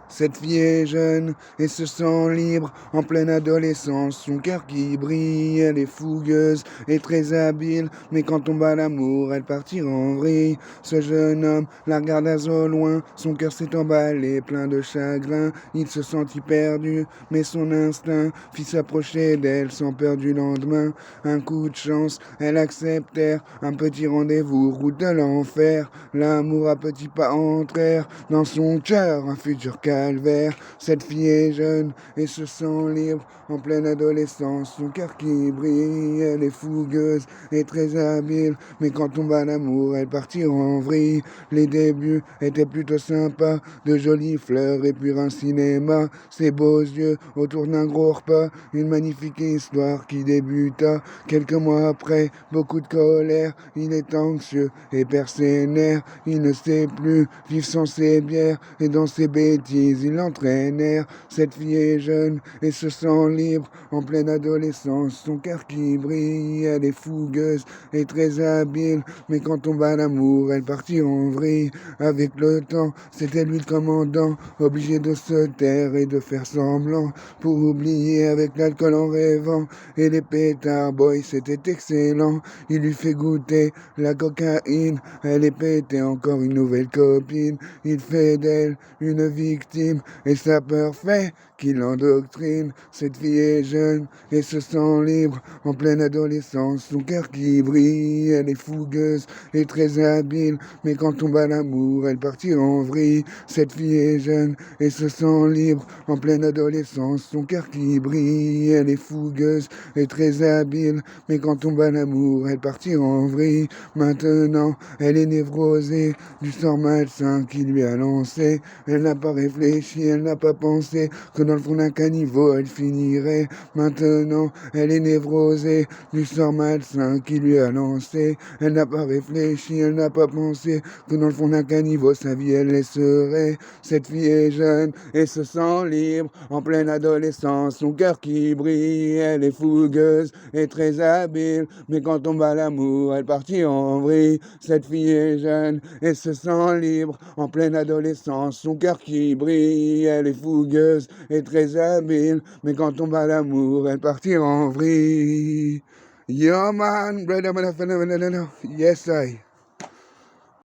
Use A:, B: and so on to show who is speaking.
A: Cette fille est jeune et se sent libre, en pleine adolescence, son cœur qui brille, elle est fougueuse et très habile, mais quand tombe à l'amour, elle partira en vrille. Ce jeune homme la regarda au loin, son cœur s'est emballé, plein de chagrin, il se sentit perdu, mais son instinct fit s'approcher d'elle sans peur du lendemain. Un coup de chance, elle acceptèrent un petit rendez-vous, route de l'enfer, l'amour à petits pas entrèrent dans son cœur, un futur calvaire. Cette fille est jeune et se sent libre, en pleine adolescence, son cœur qui brille, elle est fougueuse et très habile, mais quand tombe à l'amour, elle partira en vrille. Les débuts étaient plutôt sympas, de jolies fleurs et puis un cinéma, ses beaux yeux autour d'un gros repas, une magnifique histoire qui débuta. Quelques mois après, beaucoup de colère, il est anxieux et perd ses nerfs, il ne sait plus vivre sans ses bières, et dans ses bêtises il entraînèrent. Cette fille est jeune et se sent libre, en pleine adolescence, son cœur qui brille, elle est fougueuse et très habile, mais quand tombe à l'amour, elle partira en vrille. Avec le temps, c'était lui le commandant, obligé de se taire et de faire semblant, pour oublier avec l'alcool en rêvant, et les pétards, boy, c'était excellent. Il lui fait goûter la cocaïne, elle est pétée, encore une nouvelle copine. Il fait d'elle une victime, et sa peur fait qu'il endoctrine. Cette fille est jeune et se sent libre, en pleine adolescence, son cœur qui brille, elle est fougueuse et très habile, mais quand tombe à l'amour, elle partira en vrille. Cette fille est jeune et se sent libre, en pleine adolescence, son cœur qui brille, elle est fougueuse et très habile, mais quand tombe à l'amour, elle partira en vrille. Maintenant, elle est névrosée du sort malsain qui lui a lancé. Elle n'a pas réfléchi, elle n'a pas pensé que dans le fond d'un caniveau, elle finirait. Maintenant, elle est névrosée du sort malsain qui lui a lancé. Elle n'a pas réfléchi, elle n'a pas pensé que dans le fond d'un caniveau, sa vie, elle laisserait. Cette fille est jeune et se sent libre, en pleine adolescence, son cœur qui brille, elle est fougueuse et très habile, mais quand tombe à l'amour, elle partira en vrille. Cette fille est jeune et se sent libre, en pleine adolescence, son cœur qui brille, elle est fougueuse et très habile, mais quand tombe à l'amour, elle partira en vrille. Yo man, brother, yes I.